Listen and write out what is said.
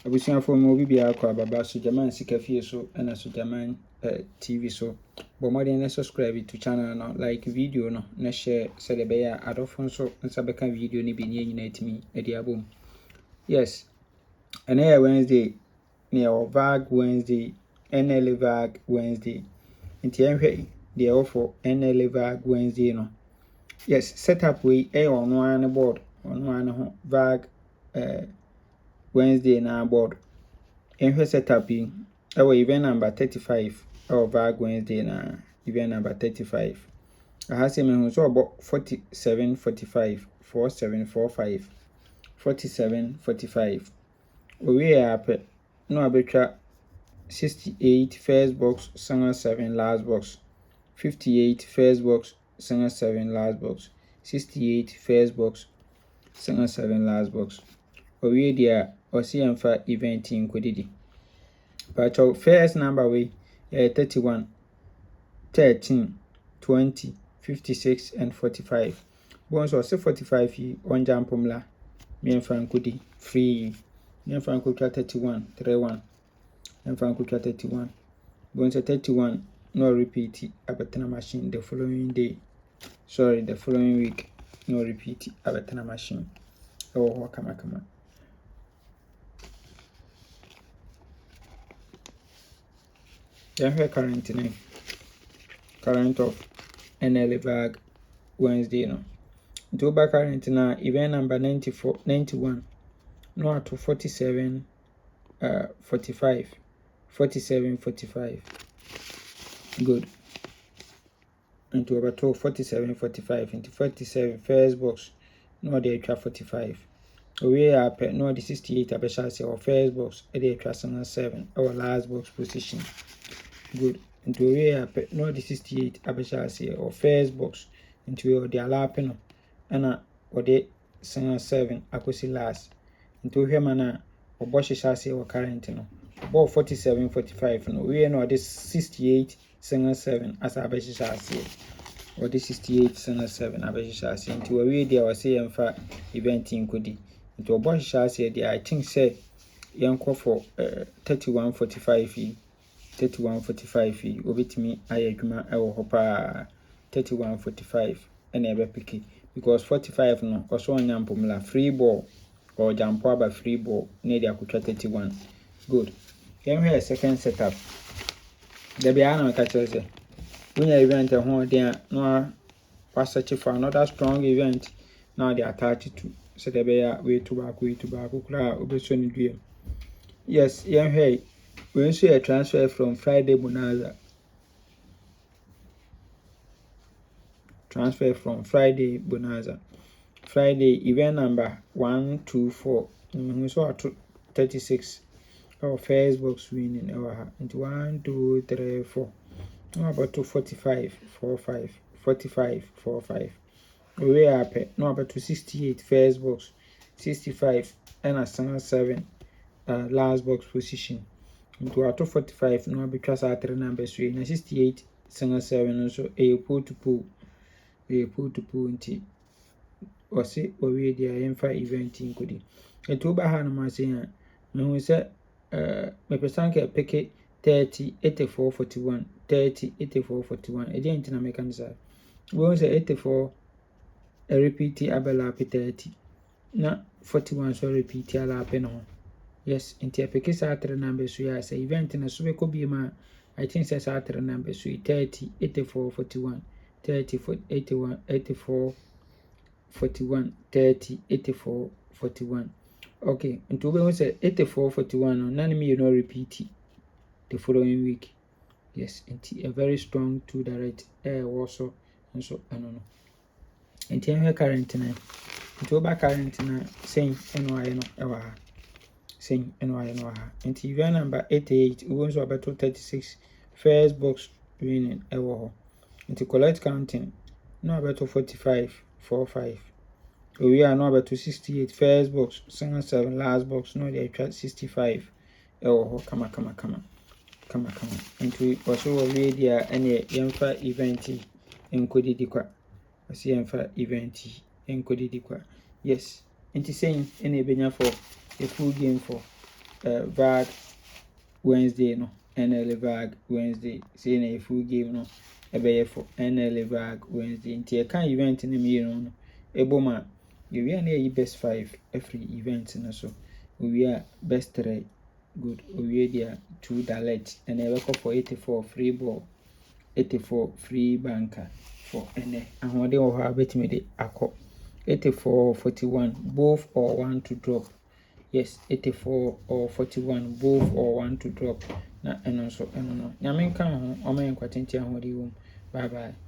Abusuafo mo bi bia akwa baba so German sika fie so na so German TV so. But more than subscribe to channel no, like video no, na share so the be ya adofo so nsa beka video ni bi ni nyina etimi edi abom. Yes. And here Wednesday near Vag Wednesday, Nla Vag Wednesday. Nti enhwe the offer Nla Vag Wednesday no. Yes, setup we on one board on one Vag Wednesday na board. Enhwe setup yi event number 35 Vag Wednesday na event number 35. Aha se me hu so obo 4745 4745 4745. We ape no abetwa 68 first box, 7 last box. 58 first box, 7 last box. 68 first box, 7 last box. We dia osi emfa event inkodidi. But our first number we 31 13 20 56 and 45. Bonus or 45 yi on jampomla. Me emfa nkodi free. Me emfa nkotwa 31 31. Emfa nkotwa 31. Bonus 31 no repeat abetana machine the following day. Sorry, the following week no repeat abetana machine. Oh kama. Here current name. Current of Nla Vag Wednesday no. To back current na event number 91 no to 47 45 47 45. Good. Into about 47 45 into 47 first box no dey try 45. We are no the 68 abeshase or first box e dey try 7 our last box position. Good. Into we are no the 68 abeshase or first box into the alapeno and or the 7 akosi last. Into we mana obo shase or current no. About 47 45 no we no the 68 7 as abeshase or the 68 7 abeshase into we dey was say emfa event inkodi. Into obo shase dey I think say yanko for 31 45 31 45 obetimi ayadwuma ewo hopa 31 45 ene ebe piki because 45 no also onyampomla free ball or jampo aba free ball ne dia akotwa 31. Good. Then we second setup. There be an catcher. When your event ho there no was search for another strong event. Now they are 32. So there be way to back kura obesoni due. Yes, yeah, hey. We see a transfer from Friday Bonanza. Transfer from Friday Bonanza. Friday event number 124. We saw 36. Our first box winning our into 1 2 3 4. No about 245 45 45 45. We are up no about 268 first box 65 and a 7 last box position. Into our 245 no because our 3 numbers 68 7 so a pull to pull into or say we the emfa event inkodi. And to ba no ma say no say me person ke pick 30 84 41 30 84 41 e dey na mechanism we won say 84 a repeat abela 30 na 41 so repeat ala no. Yes, into a pick sa 3 numbers we say event na so be ko bi ma I think say sa 3 numbers we 30 84 41 30 81 84 41 30 84 41. Okay, into we say 84 41 no none me no repeat the following week. Yes, into a very strong 2 direct also and so I don't know. Into here current na into back current na saying NY no ewa saying NY no ha. Into event number 88 we also about 36 first box winning ewa. Into collect counting no about 45 45. We are now about 68 first box 7 last box no they try 65 ewa kama. Into also we there any yemfa event enkodi dikwa. Asi yemfa event enkodi dikwa. Yes. Into saying any benya for a full game for Vag Wednesday no Nla Vag Wednesday say na full game no ebe for Nla Vag Wednesday nti ka event no mi no eboma we are na best 5 every event no so we are best 3 good we there 2 direct and ebe for 84 free ball 84 free banker for ene ahode wo ha betimi de akọ 84 41 both or one to drop. Yes, 84 or 41 both or one to drop. Na eno so eno no. Nyame nka ho o ma enkwatenti ahode wo. Bye bye.